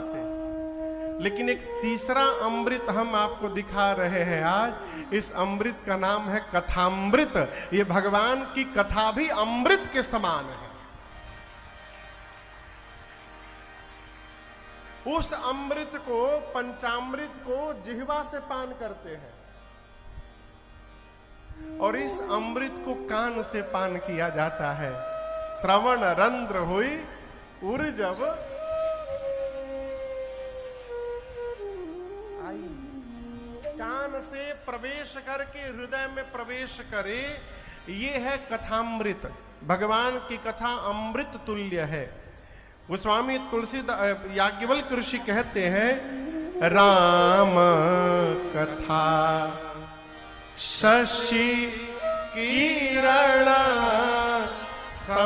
से। लेकिन एक तीसरा अमृत हम आपको दिखा रहे हैं आज। इस अमृत का नाम है कथामृत। ये भगवान की कथा भी अमृत के समान है। उस अमृत को, पंचामृत को जिह्वा से पान करते हैं और इस अमृत को कान से पान किया जाता है। श्रवण रंध्र हुई उर जब आई, कान से प्रवेश करके हृदय में प्रवेश करे, ये है कथामृत। भगवान की कथा अमृत तुल्य है। गोस्वामी तुलसीदास याज्ञवल्क्य ऋषि कहते हैं, राम कथा शशि किरण समाना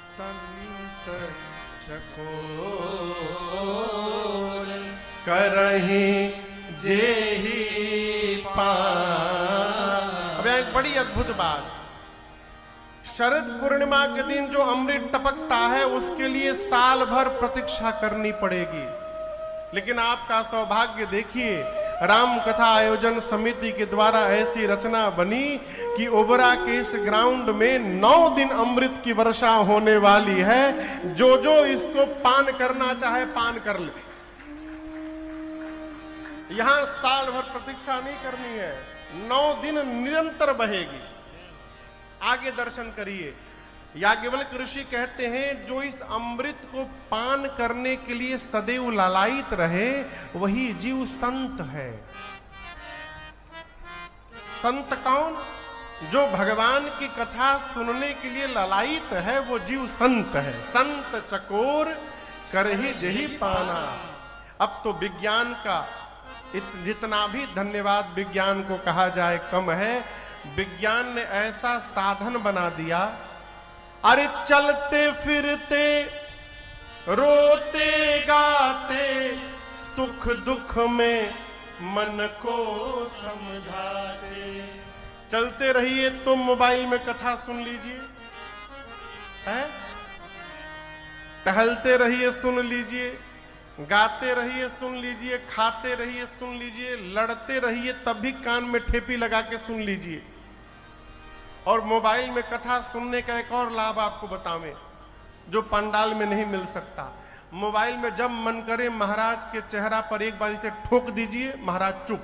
संत चकोर करहि जेहि पान। अब एक बड़ी अद्भुत बात, शरद पूर्णिमा के दिन जो अमृत टपकता है उसके लिए साल भर प्रतीक्षा करनी पड़ेगी। लेकिन आपका सौभाग्य देखिए, राम कथा आयोजन समिति के द्वारा ऐसी रचना बनी कि ओबरा के इस ग्राउंड में 9 दिन अमृत की वर्षा होने वाली है। जो जो इसको पान करना चाहे पान कर ले। यहां साल भर प्रतीक्षा नहीं करनी है, 9 दिन निरंतर बहेगी। आगे दर्शन करिए। याज्ञवल्क्य ऋषि कहते हैं, जो इस अमृत को पान करने के लिए सदैव लालायित रहे वही जीव संत है। संत कौन? जो भगवान की कथा सुनने के लिए लालायित है वो जीव संत है। संत चकोर करहि जेहि पाना। अब तो विज्ञान का जितना भी धन्यवाद विज्ञान को कहा जाए कम है। विज्ञान ने ऐसा साधन बना दिया, अरे चलते फिरते रोते गाते सुख दुख में मन को समझाते। चलते रहिए तो मोबाइल में कथा सुन लीजिए, हैं? टहलते रहिए सुन लीजिए, गाते रहिए सुन लीजिए, खाते रहिए सुन लीजिए, लड़ते रहिए तब भी कान में ठेपी लगा के सुन लीजिए। और मोबाइल में कथा सुनने का एक और लाभ आपको बतावें जो पंडाल में नहीं मिल सकता। मोबाइल में जब मन करे महाराज के चेहरा पर एक बार इसे ठोक दीजिए, महाराज चुप।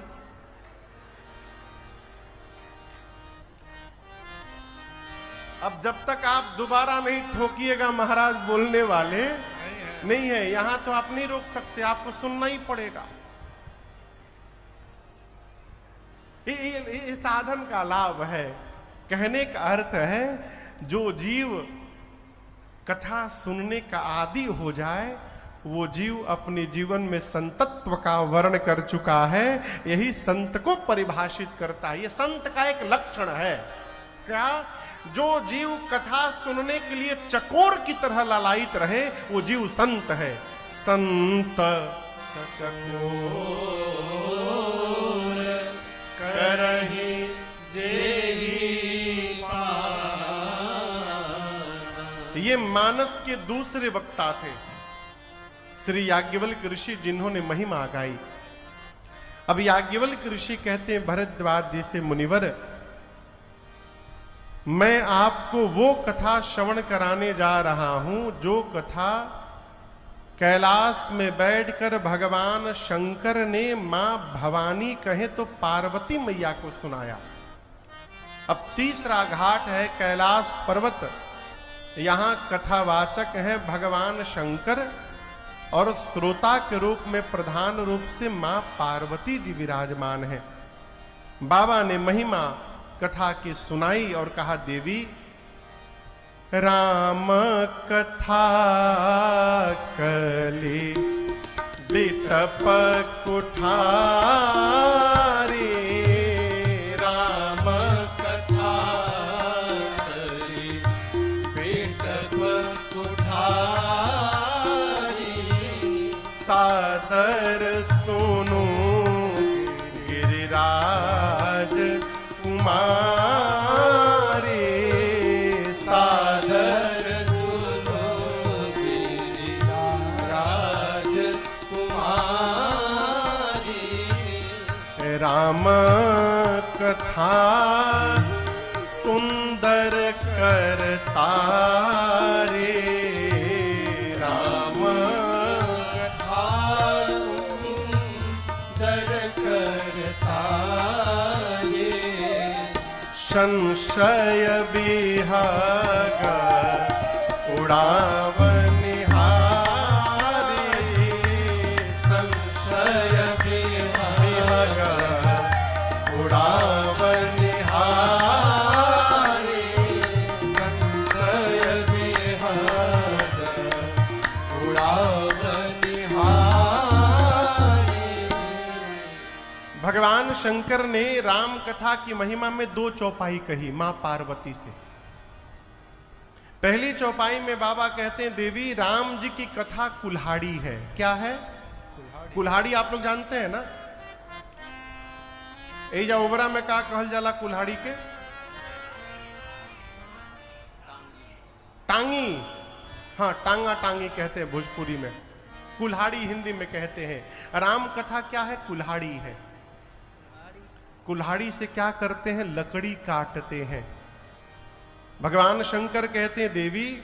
अब जब तक आप दोबारा नहीं ठोकिएगा महाराज बोलने वाले नहीं है, यहां तो आप नहीं रोक सकते, आपको सुनना ही पड़ेगा। ये साधन का लाभ है। कहने का अर्थ है, जो जीव कथा सुनने का आदी हो जाए वो जीव अपने जीवन में संतत्व का वर्ण कर चुका है। यही संत को परिभाषित करता है। ये संत का एक लक्षण है। क्या? जो जीव कथा सुनने के लिए चकोर की तरह लालायित रहे वो जीव संत है। संत चकोर करहि जेहि पान। ये मानस के दूसरे वक्ता थे श्री याज्ञवल्क्य ऋषि, जिन्होंने महिमा गाई। अब याज्ञवल्क्य ऋषि कहते हैं, भरद्वाज जी से, मुनिवर मैं आपको वो कथा श्रवण कराने जा रहा हूं जो कथा कैलाश में बैठकर भगवान शंकर ने मां भवानी कहे तो पार्वती मैया को सुनाया। अब तीसरा घाट है कैलाश पर्वत। यहां कथावाचक है भगवान शंकर और श्रोता के रूप में प्रधान रूप से मां पार्वती जी विराजमान है। बाबा ने महिमा कथा की सुनाई और कहा, देवी राम कथा कली बिटप कुठारी। राम कथा कली बिटप कुठारी। सादर सुनो गिरिराज कुमारी। सादर राम कथा सुंदर करता रे, राम कथा सुंदर करता रे, संशय विहग उड़ावनिहारी, संशय विहग उड़ावनिहारी, संशय विहग उड़ावनिहारी। भगवान शंकर ने राम कथा की महिमा में दो चौपाई कही मां पार्वती से। पहली चौपाई में बाबा कहते हैं देवी राम जी की कथा कुल्हाड़ी है। क्या है कुल्हाड़ी? आप लोग जानते हैं ना, एजा ओबरा में का कहल जाला कुल्हाड़ी के? टांगी। हाँ, टांगा टांगी कहते हैं भोजपुरी में, कुल्हाड़ी हिंदी में कहते हैं। राम कथा क्या है? कुल्हाड़ी है। कुल्हाड़ी से क्या करते हैं? लकड़ी काटते हैं। भगवान शंकर कहते हैं देवी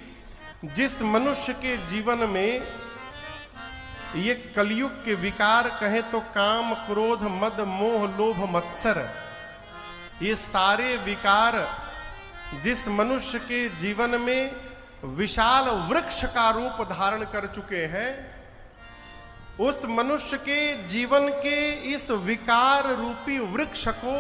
जिस मनुष्य के जीवन में ये कलयुग के विकार कहें तो काम, क्रोध, मद, मोह, लोभ, मत्सर, ये सारे विकार जिस मनुष्य के जीवन में विशाल वृक्ष का रूप धारण कर चुके हैं, उस मनुष्य के जीवन के इस विकार रूपी वृक्ष को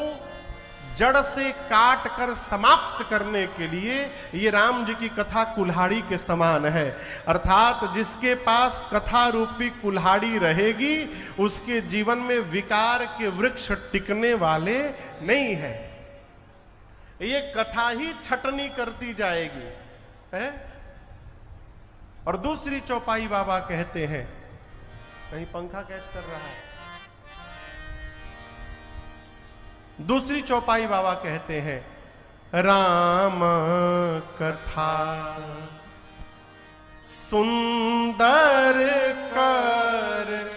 जड़ से काट कर समाप्त करने के लिए ये राम जी की कथा कुल्हाड़ी के समान है। अर्थात जिसके पास कथा रूपी कुल्हाड़ी रहेगी उसके जीवन में विकार के वृक्ष टिकने वाले नहीं है। ये कथा ही छटनी करती जाएगी है? और दूसरी चौपाई बाबा कहते हैं, कहीं पंखा कैच कर रहा है, दूसरी चौपाई बाबा कहते हैं राम कथा सुंदर करता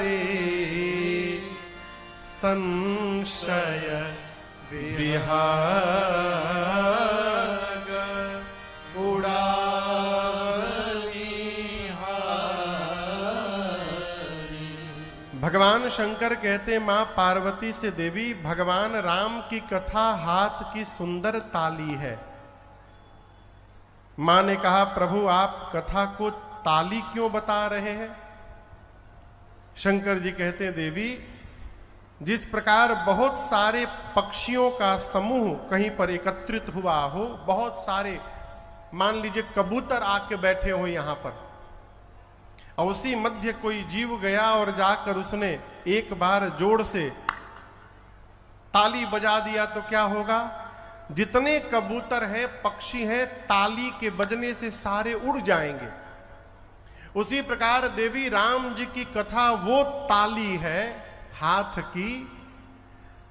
रे, संशय विहग उड़ावनिहारी। भगवान शंकर कहते मां पार्वती से देवी भगवान राम की कथा हाथ की सुंदर ताली है। मां ने कहा प्रभु आप कथा को ताली क्यों बता रहे हैं? शंकर जी कहते हैं देवी जिस प्रकार बहुत सारे पक्षियों का समूह कहीं पर एकत्रित हुआ हो, बहुत सारे मान लीजिए कबूतर आके बैठे हो यहां पर, और उसी मध्य कोई जीव गया और जाकर उसने एक बार जोर से ताली बजा दिया तो क्या होगा? जितने कबूतर हैं, पक्षी हैं, ताली के बजने से सारे उड़ जाएंगे। उसी प्रकार देवी राम जी की कथा वो ताली है हाथ की,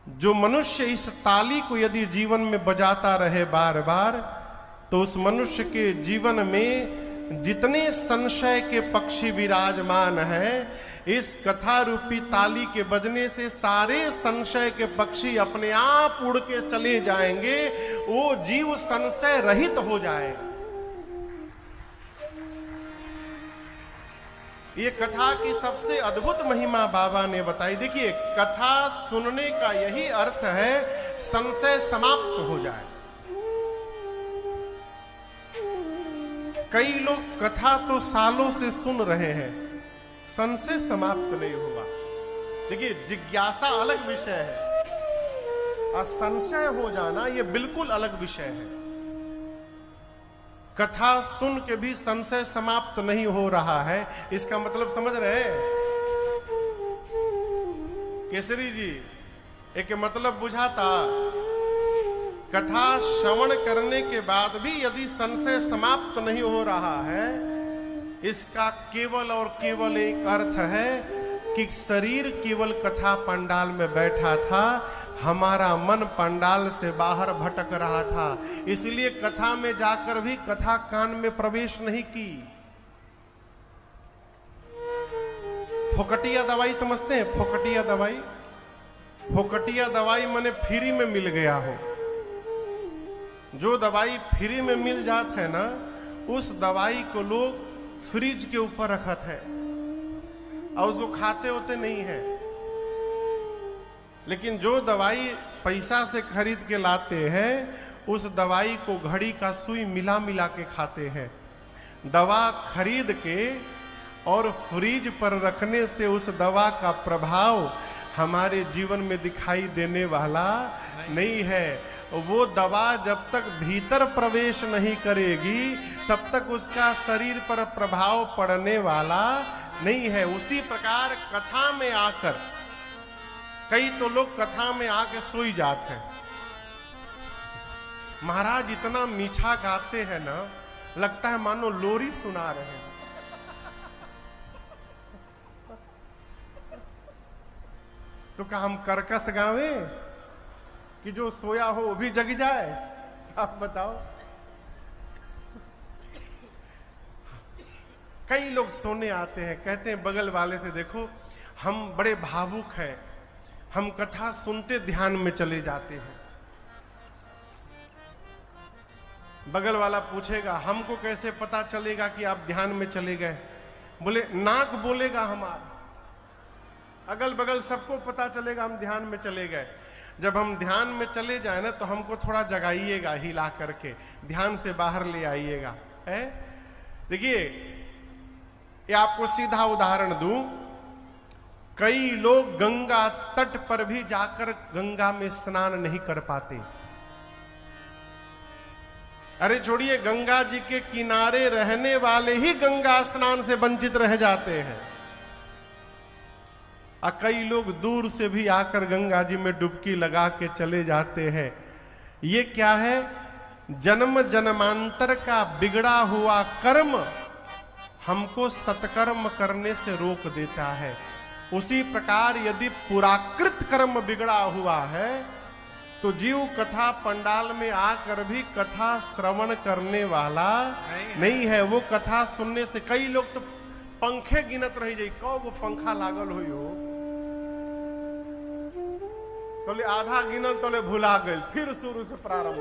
जो मनुष्य इस ताली को यदि जीवन में बजाता रहे बार बार, तो उस मनुष्य के जीवन में जितने संशय के पक्षी विराजमान हैं, इस कथा रूपी ताली के बजने से सारे संशय के पक्षी अपने आप उड़ के चले जाएंगे, वो जीव संशय रहित हो जाएगा। ये कथा की सबसे अद्भुत महिमा बाबा ने बताई। देखिए कथा सुनने का यही अर्थ है संशय समाप्त हो जाए। कई लोग कथा तो सालों से सुन रहे हैं, संशय समाप्त नहीं हुआ। देखिए जिज्ञासा अलग विषय है और संशय हो जाना यह बिल्कुल अलग विषय है। कथा सुन के भी संशय समाप्त नहीं हो रहा है, इसका मतलब समझ रहे हैं केसरी जी? एक मतलब बुझाता, कथा श्रवण करने के बाद भी यदि संशय समाप्त नहीं हो रहा है, इसका केवल और केवल एक अर्थ है कि शरीर केवल कथा पंडाल में बैठा था, हमारा मन पंडाल से बाहर भटक रहा था, इसलिए कथा में जाकर भी कथा कान में प्रवेश नहीं की। फोकटिया दवाई समझते हैं? फोकटिया दवाई, फोकटिया दवाई माने फ्री में मिल गया हो। जो दवाई फ्री में मिल जात है ना, उस दवाई को लोग फ्रिज के ऊपर रखत है और उसको खाते होते नहीं है। लेकिन जो दवाई पैसा से खरीद के लाते हैं, उस दवाई को घड़ी का सुई मिला मिला के खाते हैं। दवा खरीद के और फ्रिज पर रखने से उस दवा का प्रभाव हमारे जीवन में दिखाई देने वाला नहीं है। वो दवा जब तक भीतर प्रवेश नहीं करेगी, तब तक उसका शरीर पर प्रभाव पड़ने वाला नहीं है। उसी प्रकार कथा में आकर, कई तो लोग कथा में आके सोई जाते हैं। महाराज इतना मीठा गाते हैं ना, लगता है मानो लोरी सुना रहे हैं। तो क्या हम कर्कश गावे कि जो सोया हो वो भी जग जाए? आप बताओ। कई लोग सोने आते हैं, कहते हैं बगल वाले से, देखो हम बड़े भावुक हैं, हम कथा सुनते ध्यान में चले जाते हैं। बगल वाला पूछेगा, हमको कैसे पता चलेगा कि आप ध्यान में चले गए? बोले नाक बोलेगा हमारा, अगल बगल सबको पता चलेगा हम ध्यान में चले गए। जब हम ध्यान में चले जाए ना, तो हमको थोड़ा जगाइएगा, हिला करके ध्यान से बाहर ले आइएगा। है देखिए, ये आपको सीधा उदाहरण दूं, कई लोग गंगा तट पर भी जाकर गंगा में स्नान नहीं कर पाते। अरे छोड़िए, गंगा जी के किनारे रहने वाले ही गंगा स्नान से वंचित रह जाते हैं। और कई लोग दूर से भी आकर गंगा जी में डुबकी लगा के चले जाते हैं। ये क्या है? जन्म जन्मांतर का बिगड़ा हुआ कर्म हमको सत्कर्म करने से रोक देता है। उसी प्रकार यदि पुराकृत कर्म बिगड़ा हुआ है, तो जीव कथा पंडाल में आकर भी कथा श्रवण करने वाला नहीं है। वो कथा सुनने से, कई लोग तो पंखे गिनत रह जाई, कौ वो पंखा लागल हुई हो, तोले आधा गिनल, तोले भुला गई, फिर शुरू से प्रारंभ।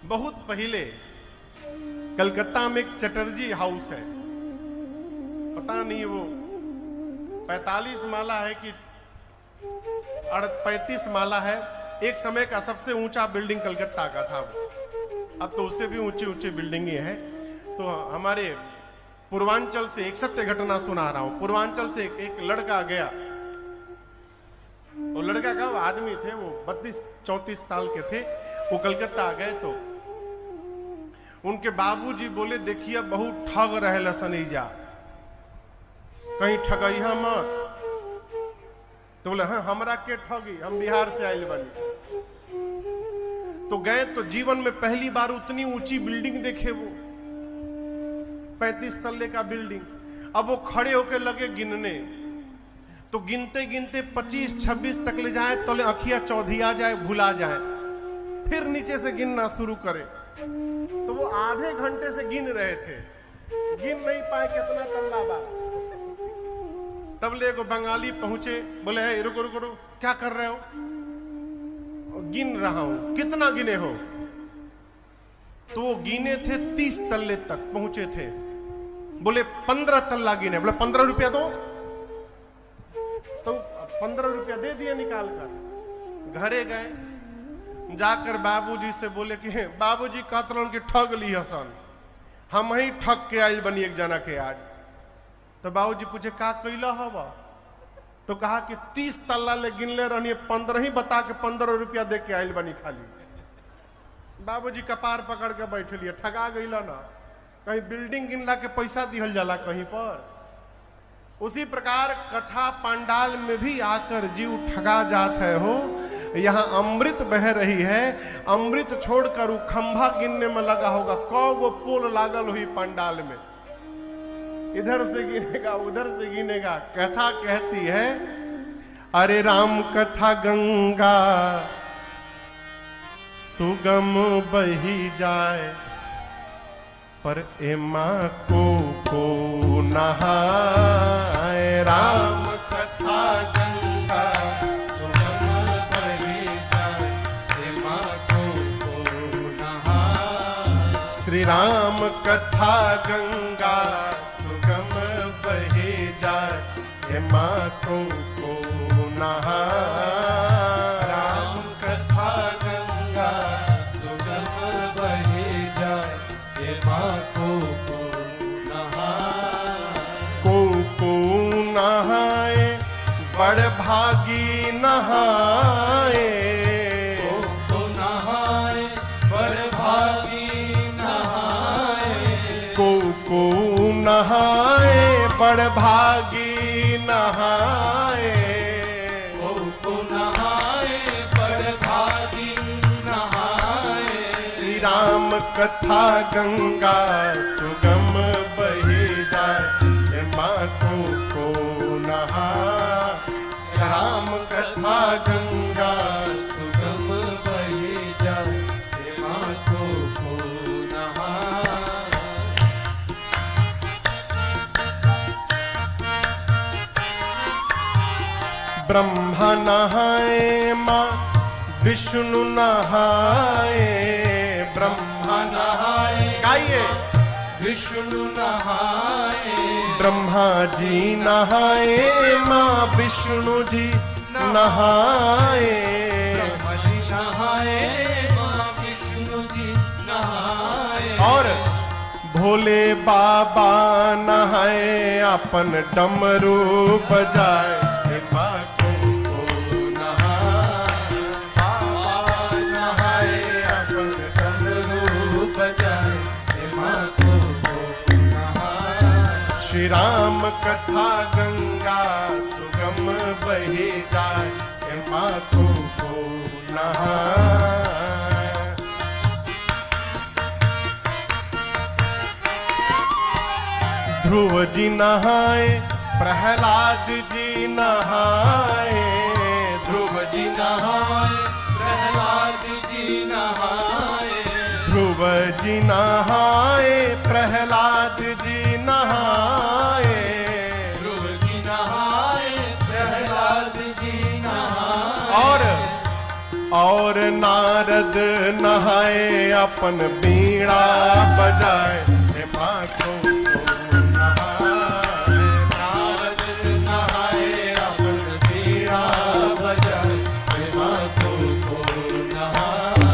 बहुत पहले कलकत्ता में एक चटर्जी हाउस है, पता नहीं वो 45 माला है कि 35 माला है। एक समय का सबसे ऊंचा बिल्डिंग कलकत्ता का था वो। अब तो उससे भी ऊंची ऊंची बिल्डिंगें हैं। तो हमारे पूर्वांचल से एक सत्य घटना सुना रहा हूं। पूर्वांचल से एक लड़का गया। वो लड़का का आदमी थे, वो 32-34 साल के थे। वो कलकत्ता आ गए तो उनके बाबूजी बोले, देखिए बहुत ठग रहे लसनीजा, कहीं ठगैया मत। तो बोले हाँ, हमरा के ठगी, हम बिहार से आयल बनी। तो गए तो जीवन में पहली बार उतनी ऊंची बिल्डिंग देखे वो, 35 तल्ले का बिल्डिंग। अब वो खड़े होकर लगे गिनने, तो गिनते गिनते 25-26 तक ले जाए, तो अखिया चौधिया जाए, भुला जाए, फिर नीचे से गिनना शुरू करे। तो वो आधे घंटे से गिन रहे थे, गिन नहीं पाए कितना तल्ला बा। तब ले एगो बंगाली पहुंचे, बोले है रुको रुको रुको, क्या कर रहे हो? गिन रहा हूं। कितना गिने हो? तो वो गिने थे 30 तल्ले तक पहुंचे थे। बोले 15 तल्ला गिने। बोले 15 रुपया दो। तो 15 रुपया दे दिए निकाल कर। घरे गए, जाकर बाबूजी से बोले कि बाबूजी कहतलन कि ठग ली हसन, हम ही ठग के आयल बनी एक जना के आज। तो बाबूजी पूछे का कैला हवा? तो कहा कि 30 तल्ला ले गिनले रहनी, 15 ही बता के 15 रुपया दे के आयल बनी खाली। बाबूजी कपार पकड़ के बैठ लिए, ठगा गईला ना। कहीं बिल्डिंग गिनला के पैसा दिहल जाला कहीं पर। उसी प्रकार कथा पंडाल में भी आकर जीव ठगा जाता है हो। यहाँ अमृत बह रही है, अमृत छोड़कर वो खंभा गिनने में लगा होगा, कौ वो पोल लागल हुई पंडाल में, इधर से गिनेगा उधर से गिनेगा। कथा कहती है, अरे राम कथा गंगा सुगम बही जाए, पर एमा को नहाए राम कथा गंगा सुगम बही जाए, एमा को नहाए। श्री राम कथा गंगा सुगम बही जाए, एमा को नहाए। राम कथा गंगा सुगम बही जाए, एमा को नहाए। बड़ भागी नहाए, को नहाए, बड़ भागी नहाए। को नहाए, बड़ भागी नहाए। को नहाए, बड़ भागी नहाए। श्री राम कथा गंगा सुगम बही जाए, एमा को नहाए। राम कथा गंगा सुगम बही जाए, एमा को नहाए। ब्रह्मा नहाए माँ विष्णु नहाए, ब्रह्मा नहाए, गाइए। विष्णु नहाए। ब्रह्मा जी नहाए माँ विष्णु जी नहाए। ब्रह्मा जी नहाए, माँ विष्णु जी नहाए। और भोले बाबा नहाए अपन डमरू बजाए, एमा को नहाए। बाबा नहाए अपन डमरू बजाए, एमा को नहाए। श्री राम कथा गंगा सुगम बही जाए, एमा को नहाए। ध्रुव जी नहाए, प्रहलाद जी नहाए। ध्रुव जी नहाए, प्रहलाद जी नहाए। ध्रुव जी नहाए, प्रहलाद जी नहाए। ध्रुव जी नहाए, प्रहलाद जी नहाए। और नारद नहाए अपन बीड़ा बजाए, एमा को नहाए। नारद नहाए अपन बीड़ा बजाए, एमा को नहाए।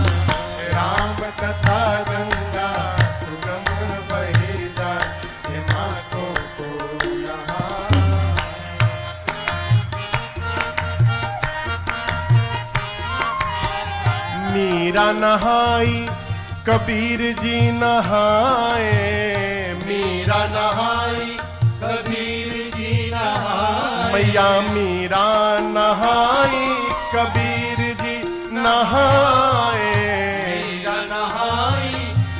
राम कथा गंगा सुगम बही जाए, एमा को नहाए। मीरा नहाई, कबीर जी नहाए। मीरा नहाई, कबीर जी नहाए। मैया मीरा नहाई, कबीर जी नहाए। मीरा नहाई,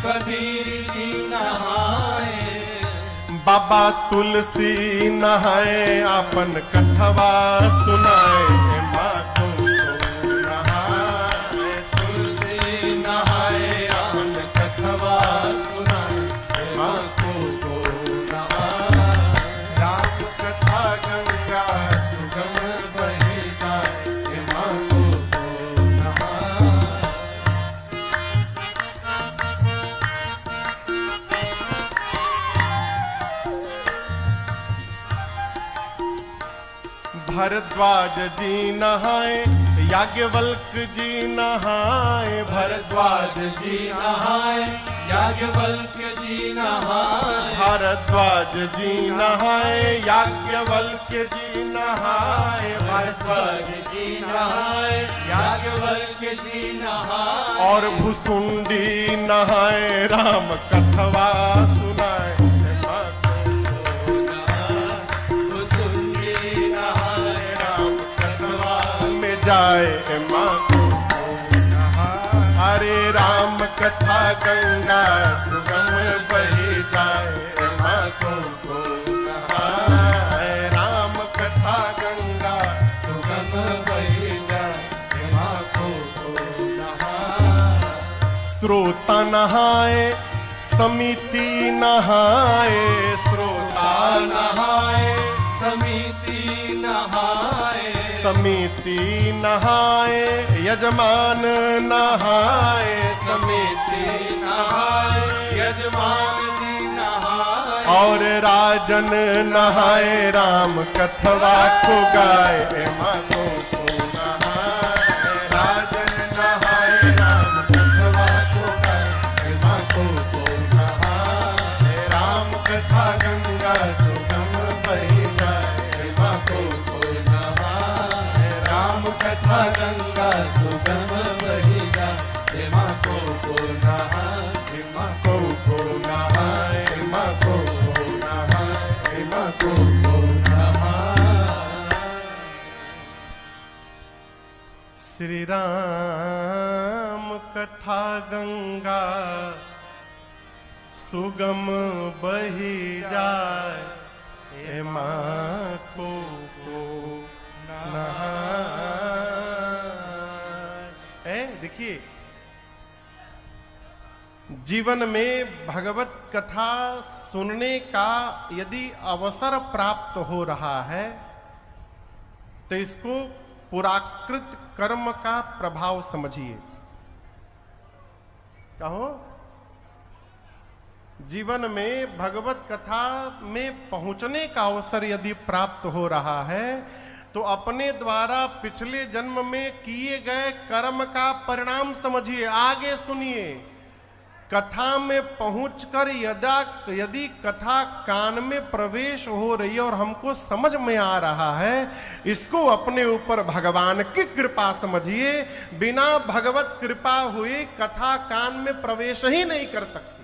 कबीर जी नहाए। बाबा तुलसी नहाए अपन कथवा सुनाए, एमा को नहाए। तुलसी नहाए अपन कथवा सुनाए, एमा को नहाए। राम कथा गंगा सुगम बही जाए, एमा को नहाए। भरद्वाज जी नहाए, याज्ञवल्क जी नहाए। भरद्वाज जी नहाए, याज्ञवल्क्य जी नहाए। भारद्वाज जी नहाए, याज्ञवल्क जी नहाए। भारद्वाज जी नहाए, याज्ञवल्क्य जी नहाए। और भुसुंडी नहाए, राम कथवा सुनाए, एमा को भुसुंडी नहाए, राम कथवा में जाए, एमा को नहाए। हरे राम कथा गंगा सुगम बही जाए, एमा को नहाए। राम कथा गंगा सुगम बही जाए, एमा को नहाए। श्रोता नहाए, समिति नहाए श्रोता नहाए समिति नहाए समिति नहाए यजमान नहाए समिति नहाए यजमान जी नहाए और राजन नहाए राम कथवा को गाए माँ को नहाए राजन नहाए राम कथवा को गाए माँ को नहाए राम कथा गंगा सुगम बही जाए माँ को नहाए राम कथा गंगा सुगम बही जाए माँ को नहाए माँ को नहाए माँ को नहाए माँ को श्री राम कथा गंगा सुगम बही जाए माँ को नहाए। देखिए, जीवन में भगवत कथा सुनने का यदि अवसर प्राप्त हो रहा है तो इसको पुराकृत कर्म का प्रभाव समझिए। कहो, जीवन में भगवत कथा में पहुंचने का अवसर यदि प्राप्त हो रहा है तो अपने द्वारा पिछले जन्म में किए गए कर्म का परिणाम समझिए। आगे सुनिए, कथा में पहुंचकर यदि कथा कान में प्रवेश हो रही है और हमको समझ में आ रहा है, इसको अपने ऊपर भगवान की कृपा समझिए। बिना भगवत कृपा हुए कथा कान में प्रवेश ही नहीं कर सकती।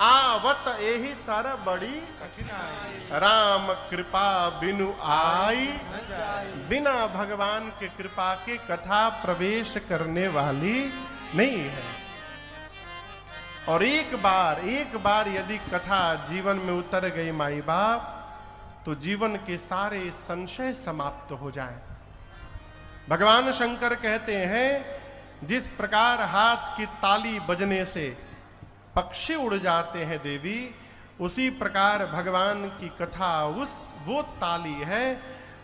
आवत यही सर बड़ी कठिनाई राम कृपा बिनु आई, बिना भगवान के कृपा के कथा प्रवेश करने वाली नहीं है। और एक बार यदि कथा जीवन में उतर गई माई बाप, तो जीवन के सारे संशय समाप्त हो जाएं। भगवान शंकर कहते हैं, जिस प्रकार हाथ की ताली बजने से पक्षी उड़ जाते हैं देवी, उसी प्रकार भगवान की कथा वो ताली है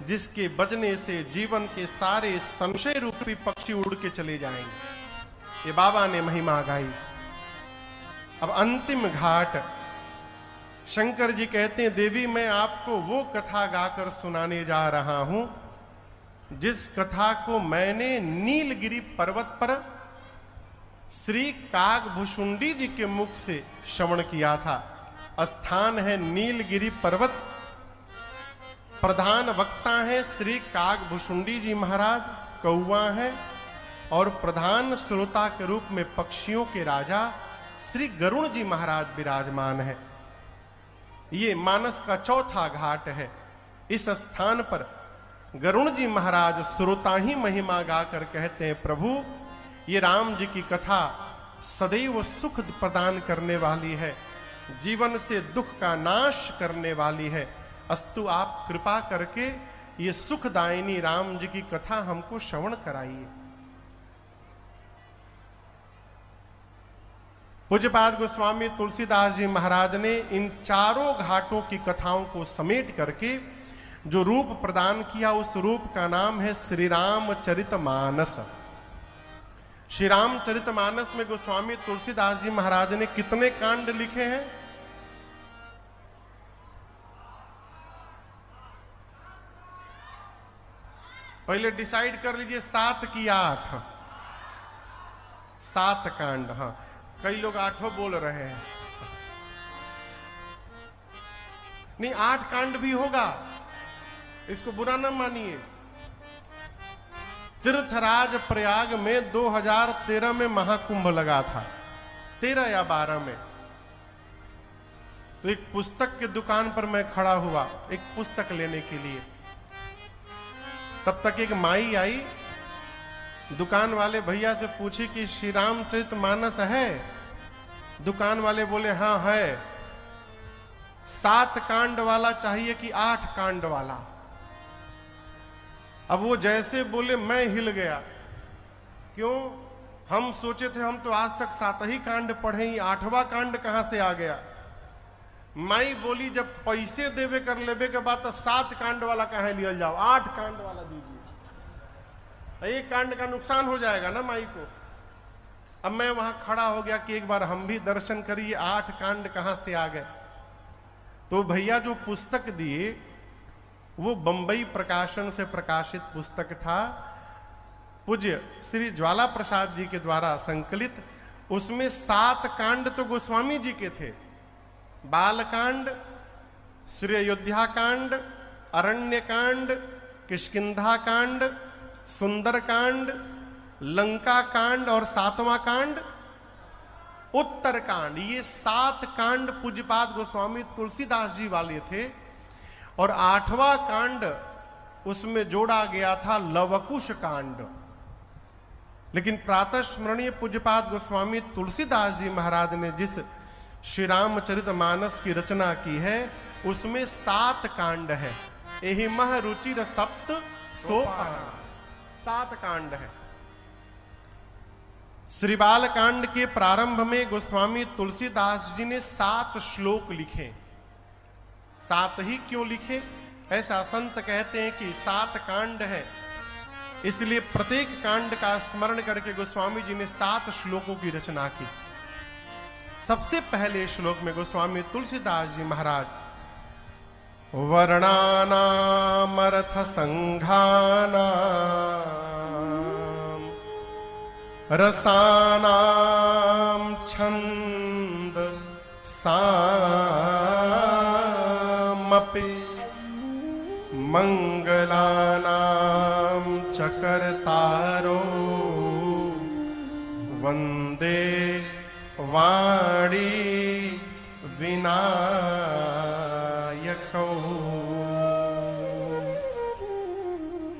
जिसके बजने से जीवन के सारे संशय रूपी पक्षी उड़ के चले जाएंगे। ये बाबा ने महिमा गाई। अब अंतिम घाट, शंकर जी कहते हैं, देवी मैं आपको वो कथा गाकर सुनाने जा रहा हूं जिस कथा को मैंने नीलगिरी पर्वत पर श्री कागभुषुंडी जी के मुख से श्रवण किया था। स्थान है नीलगिरी पर्वत, प्रधान वक्ता है श्री कागभुषुंडी जी महाराज, कौवा है, और प्रधान श्रोता के रूप में पक्षियों के राजा श्री गरुण जी महाराज विराजमान है। ये मानस का चौथा घाट है। इस स्थान पर गरुण जी महाराज श्रोता ही महिमा गाकर कहते हैं, प्रभु ये राम जी की कथा सदैव सुख प्रदान करने वाली है, जीवन से दुख का नाश करने वाली है। अस्तु आप कृपा करके ये सुखदायिनी राम जी की कथा हमको श्रवण कराइए। पूज्यपाद गोस्वामी तुलसीदास जी महाराज ने इन चारों घाटों की कथाओं को समेट करके जो रूप प्रदान किया, उस रूप का नाम है श्री रामचरितमानस। श्री रामचरितमानस में गोस्वामी तुलसीदास जी महाराज ने कितने कांड लिखे हैं? पहले डिसाइड कर लीजिए, 7 की 8? 7 कांड। हाँ, कई लोग 8 बोल रहे हैं। नहीं, 8 कांड भी होगा, इसको बुरा न मानिए। तीर्थराज प्रयाग में 2013 में महाकुंभ लगा था, 13 या 12 में। तो एक पुस्तक की दुकान पर मैं खड़ा हुआ एक पुस्तक लेने के लिए। तब तक एक माई आई, दुकान वाले भैया से पूछी कि श्री रामचरितमानस है? दुकान वाले बोले हाँ है। 7 कांड वाला चाहिए कि 8 कांड वाला? अब वो जैसे बोले मैं हिल गया। क्यों? हम सोचे थे हम तो आज तक 7 ही कांड पढ़े, 8वां कांड कहां से आ गया। माई बोली जब पैसे देवे कर लेवे के बाद तो 7 कांड वाला कहां लिया जाओ, 8 कांड वाला दीजिए, एक कांड का नुकसान हो जाएगा ना माई को। अब मैं वहां खड़ा हो गया कि एक बार हम भी दर्शन करिए, 8 कांड कहां से आ गए। तो भैया जो पुस्तक दिए वो बंबई प्रकाशन से प्रकाशित पुस्तक था, पूज्य श्री ज्वाला प्रसाद जी के द्वारा संकलित। उसमें 7 कांड तो गोस्वामी जी के थे, बाल कांड, श्री अयोध्या कांड, अरण्य कांड, किष्किंधा कांड, सुंदर कांड, लंका कांड और 7वां कांड उत्तर कांड। ये 7 कांड पूज्यपाद गोस्वामी तुलसीदास जी वाले थे। और 8वां कांड उसमें जोड़ा गया था लवकुश कांड। लेकिन प्रातः स्मरणीय पूज्यपाद गोस्वामी तुलसीदास जी महाराज ने जिस श्री रामचरितमानस की रचना की है उसमें 7 कांड है। यही मह रुचिर सप्त सोपान, 7 कांड है। श्री बाल कांड के प्रारंभ में गोस्वामी तुलसीदास जी ने 7 श्लोक लिखे। 7 ही क्यों लिखे? ऐसा संत कहते हैं कि 7 कांड है, इसलिए प्रत्येक कांड का स्मरण करके गोस्वामी जी ने 7 श्लोकों की रचना की। सबसे पहले श्लोक में गोस्वामी तुलसीदास जी महाराज वर्णानामर्थ संघानाम रसानां छंद सामपि मंगलानां चकर्तारो वंदे वाणी विनायको।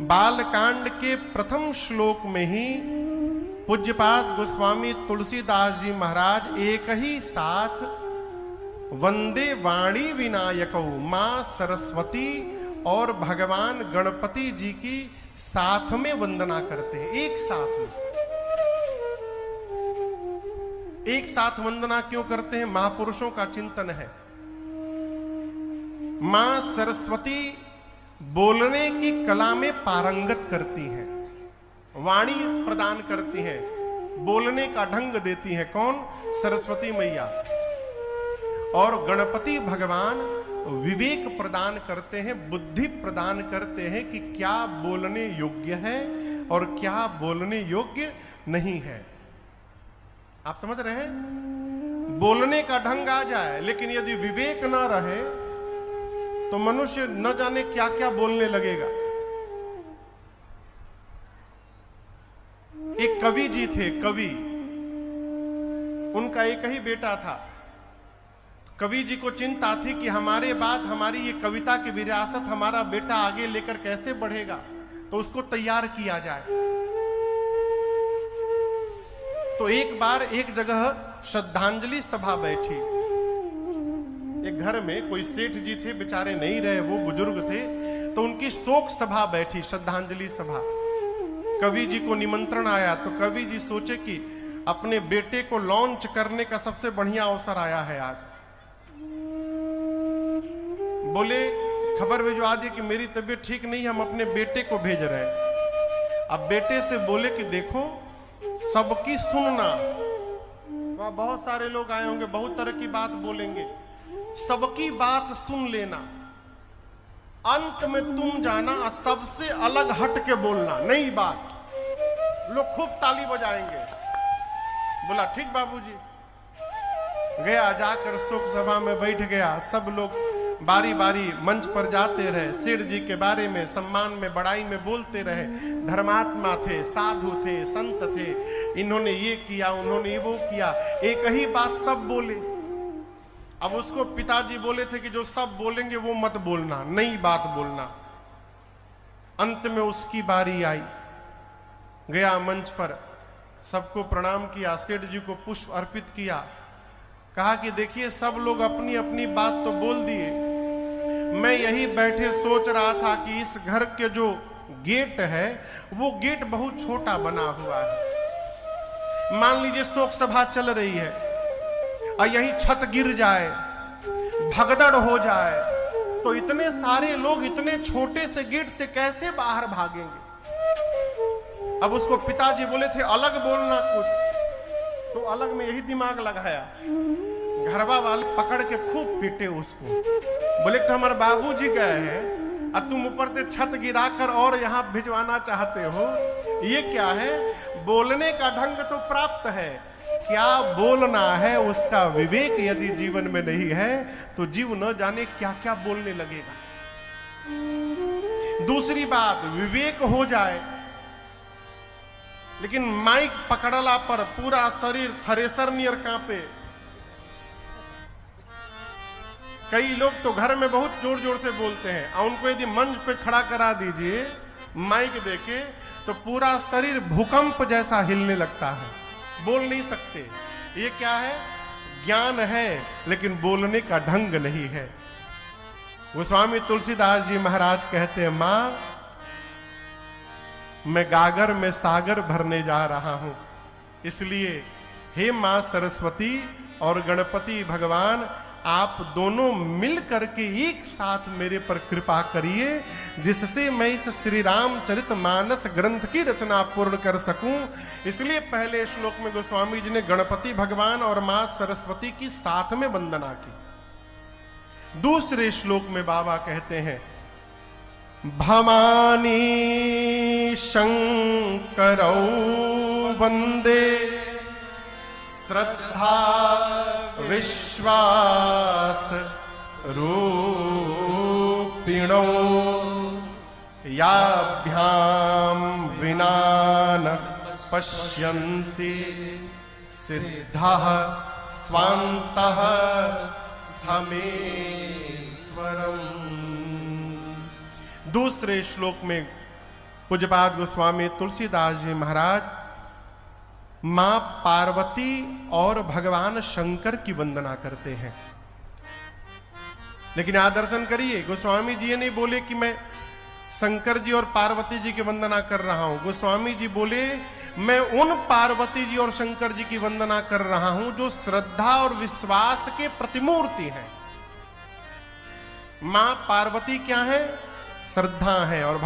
बालकांड के प्रथम श्लोक में ही पूज्यपाद गोस्वामी तुलसीदास जी महाराज एक ही साथ वंदे वाणी विनायको, मां सरस्वती और भगवान गणपति जी की साथ में वंदना करते हैं। एक साथ वंदना क्यों करते हैं? महापुरुषों का चिंतन है। मां सरस्वती बोलने की कला में पारंगत करती हैं, वाणी प्रदान करती हैं, बोलने का ढंग देती हैं। कौन? सरस्वती मैया। और गणपति भगवान विवेक प्रदान करते हैं, बुद्धि प्रदान करते हैं कि क्या बोलने योग्य है और क्या बोलने योग्य नहीं है। आप समझ रहे हैं? बोलने का ढंग आ जाए, लेकिन यदि विवेक ना रहे तो मनुष्य न जाने क्या क्या बोलने लगेगा। एक कवि जी थे, कवि, उनका एक ही बेटा था। कवि जी को चिंता थी कि हमारे बाद हमारी ये कविता की विरासत हमारा बेटा आगे लेकर कैसे बढ़ेगा, तो उसको तैयार किया जाए। तो एक बार एक जगह श्रद्धांजलि सभा बैठी। एक घर में कोई सेठ जी थे, बेचारे नहीं रहे, वो बुजुर्ग थे, तो उनकी शोक सभा बैठी, श्रद्धांजलि सभा। कवि जी को निमंत्रण आया तो कवि जी सोचे कि अपने बेटे को लॉन्च करने का सबसे बढ़िया अवसर आया है आज। बोले, खबर भिजवा दी कि मेरी तबीयत ठीक नहीं, हम अपने बेटे को भेज रहे हैं। अब बेटे से बोले कि देखो, सबकी सुनना, वहां बहुत सारे लोग आए होंगे, बहुत तरह की बात बोलेंगे, सबकी बात सुन लेना, अंत में तुम जाना और सबसे अलग हट के बोलना, नई बात। लोग खूब ताली बजाएंगे। बोला ठीक बाबूजी। गया, जाकर शोक सभा में बैठ गया। सब लोग बारी बारी मंच पर जाते रहे, सेठ जी के बारे में सम्मान में बड़ाई में बोलते रहे। धर्मात्मा थे, साधु थे, संत थे, इन्होंने ये किया, उन्होंने वो किया, एक ही बात सब बोले। अब उसको पिताजी बोले थे कि जो सब बोलेंगे वो मत बोलना, नई बात बोलना। अंत में उसकी बारी आई, गया मंच पर, सबको प्रणाम किया, सेठ जी को पुष्प अर्पित किया, कहा कि देखिए सब लोग अपनी अपनी बात तो बोल दिए, मैं यही बैठे सोच रहा था कि इस घर के जो गेट है वो गेट बहुत छोटा बना हुआ है, मान लीजिए शोक सभा चल रही है और यही छत गिर जाए, भगदड़ हो जाए, तो इतने सारे लोग इतने छोटे से गेट से कैसे बाहर भागेंगे? अब उसको पिताजी बोले थे अलग बोलना कुछ, तो अलग में यही दिमाग लगाया। घरवा वाले पकड़ के खूब पीटे उसको, बोले तो हमारे बाबूजी गए हैं और तुम ऊपर से छत गिराकर और यहां भिजवाना चाहते हो, ये क्या है? बोलने का ढंग तो प्राप्त है, क्या बोलना है उसका विवेक यदि जीवन में नहीं है तो जीव न जाने क्या क्या बोलने लगेगा। दूसरी बात, विवेक हो जाए लेकिन माइक पकड़ला पर पूरा शरीर थ्रेसर नियर कांपे। कई लोग तो घर में बहुत जोर जोर से बोलते हैं और उनको यदि मंच पे खड़ा करा दीजिए माइक देके तो पूरा शरीर भूकंप जैसा हिलने लगता है, बोल नहीं सकते। ये क्या है? ज्ञान है लेकिन बोलने का ढंग नहीं है। गोस्वामी तुलसीदास जी महाराज कहते हैं, मां मैं गागर में सागर भरने जा रहा हूं, इसलिए हे मां सरस्वती और गणपति भगवान, आप दोनों मिल करके एक साथ मेरे पर कृपा करिए, जिससे मैं इस श्री रामचरित मानस ग्रंथ की रचना पूर्ण कर सकूं। इसलिए पहले श्लोक में गोस्वामी जी ने गणपति भगवान और मां सरस्वती की साथ में वंदना की। दूसरे श्लोक में बाबा कहते हैं, भवानी शंकरौ वंदे श्रद्धा विश्वास रूपिणौ याभ्याम विना न पश्यन्ति सिद्धः स्वान्तः स्थमेश्वरम्। दूसरे श्लोक में पूज्यपाद गोस्वामी तुलसीदास जी महाराज मां पार्वती और भगवान शंकर की वंदना करते हैं। लेकिन आप दर्शन करिए, गोस्वामी जी ये नहीं बोले कि मैं शंकर जी और पार्वती जी की वंदना कर रहा हूं। गोस्वामी जी बोले मैं उन पार्वती जी और शंकर जी की वंदना कर रहा हूं जो श्रद्धा और विश्वास के प्रतिमूर्ति हैं। मां पार्वती क्या है? श्रद्धा है और